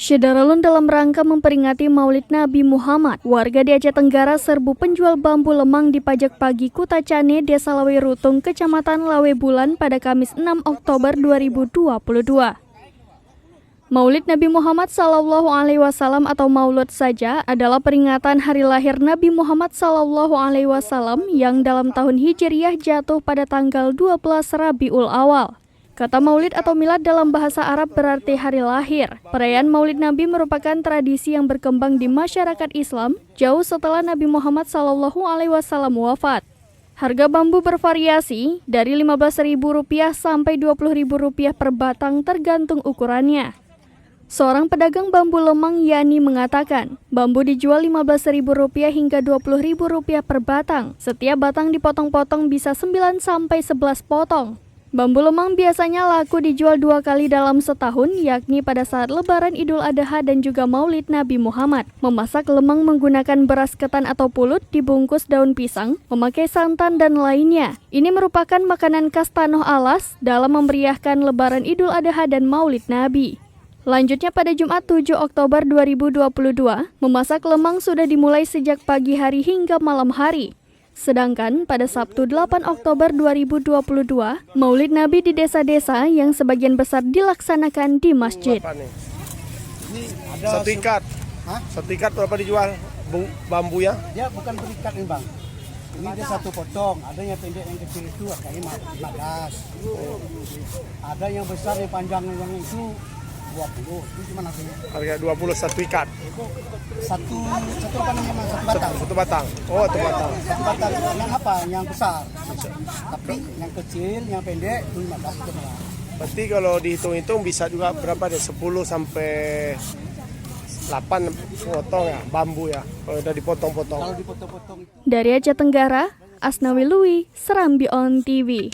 Syederalun dalam rangka memperingati Maulid Nabi Muhammad, warga di Aceh Tenggara serbu penjual bambu lemang di Pajak Pagi Kutacane, Desa Lawe Rutung, Kecamatan Lawe Bulan pada Kamis 6 Oktober 2022. Maulid Nabi Muhammad SAW atau Maulud saja adalah peringatan hari lahir Nabi Muhammad SAW yang dalam tahun Hijriyah jatuh pada tanggal 12 Rabiul Awal. Kata maulid atau milad dalam bahasa Arab berarti hari lahir. Perayaan Maulid Nabi merupakan tradisi yang berkembang di masyarakat Islam jauh setelah Nabi Muhammad SAW wafat. Harga bambu bervariasi dari Rp15.000 sampai Rp20.000 per batang tergantung ukurannya. Seorang pedagang bambu lemang Yani mengatakan, bambu dijual Rp15.000 hingga Rp20.000 per batang. Setiap batang dipotong-potong bisa 9 sampai 11 potong. Bambu lemang biasanya laku dijual 2 kali dalam setahun, yakni pada saat Lebaran Idul Adha dan juga Maulid Nabi Muhammad. Memasak lemang menggunakan beras ketan atau pulut, dibungkus daun pisang, memakai santan dan lainnya. Ini merupakan makanan khas Tanah Alas dalam memeriahkan Lebaran Idul Adha dan Maulid Nabi. Lanjutnya pada Jumat 7 Oktober 2022, memasak lemang sudah dimulai sejak pagi hari hingga malam hari. Sedangkan pada Sabtu 8 Oktober 2022, Maulid Nabi di desa-desa yang sebagian besar dilaksanakan di masjid. Setikat berapa dijual bambu ya? Dia bukan berikat nih bang. Ini dia satu potong, ada yang pendek yang kecil itu harganya 15. Ada yang besar yang panjang yang itu 20. Itu cuma harganya. Harga 20 satu ikat. Satu apa namanya? Satu batang. Oh, satu batang. Satu batang yang apa? Yang besar. Tapi yang kecil, yang pendek itu 15 cuma. Berarti kalau dihitung-hitung bisa juga berapa deh? 10 sampai 8 potong ya bambu ya. Kalau udah dipotong-potong. Kalau dipotong-potong. Dari Aceh Tenggara, Asnawi Lui, Serambi On TV.